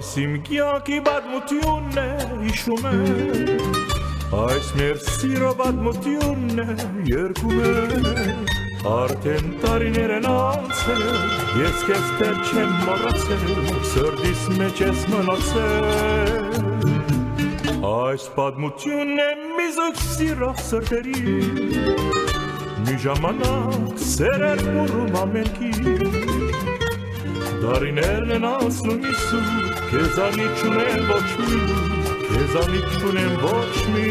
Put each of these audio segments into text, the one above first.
Այս իմ կյանքի պատմությունն է հիշում է Այս մեր սիրո պատմությունն է երգում է Արդեն տարիներ են անցել Ես քեզ դեռ չեմ մոռացել Սրտիս մեջ ես մնացել Այս պատմությունն է մի զույգ սիրո սրտերի Մի ժամանակ սերեր կուրում ամենքի Դարիներն են անցնում իսու Քեզանից չունեմ ոչ մի Քեզանից չունեմ ոչ մի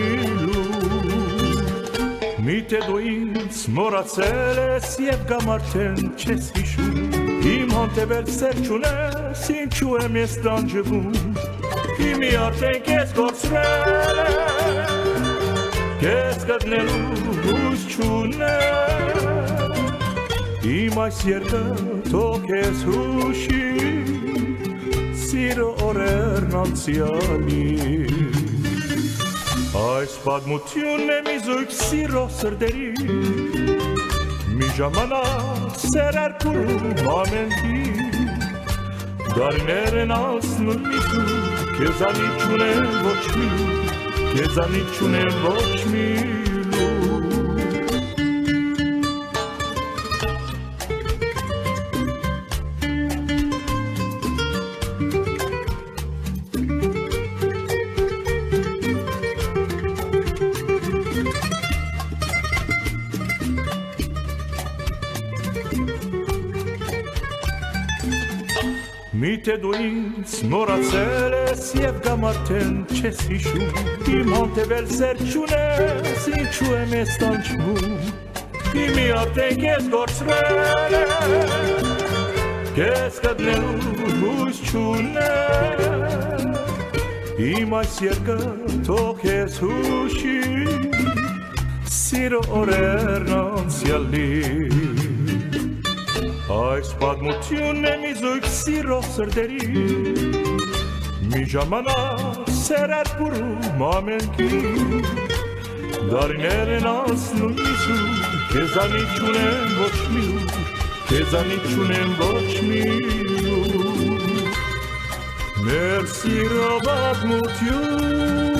Միթե դու ինձ մոռացել ես և կամ արդեն չես հիշում Իմ հանդեպ սեր չունես ինչու եմ ես տանջվում Իմի արդեն քեզ կորցրել Քեզ գտնելու հույս չունեմ Իմ այս երկը թող քեզ հուշի Սիրո օրերն անցյալի Այս պատմությունն է մի զույգ սիրո սրտերի Մի ժամանակ սերեր կուրում ամենքի Դարիներ են անցնում իսու Քեզանից չունեմ ոչ մի Քեզանից չունեմ ոչ մի Միթե դու ինձ մոռացել ես և կամ արդեն չես հիշում Իմ հանդեպ սեր չունես ինչու եմ ես տանջվում Իմի արդեն քեզ կորցրել Քեզ գտնելու հույս չունեմ Իմ այս երկը թող քեզ հուշի Սիրո օրերն անցյալի Այս պատմությունն է մի զույգ սիրո սրտերի Մի ժամանակ սերեր կուրում ամենքի Դարիներ են անցնում իսու Քեզանից չունեմ ոչ մի Քեզանից չունեմ ոչ մի Մեր սիրո պատմություն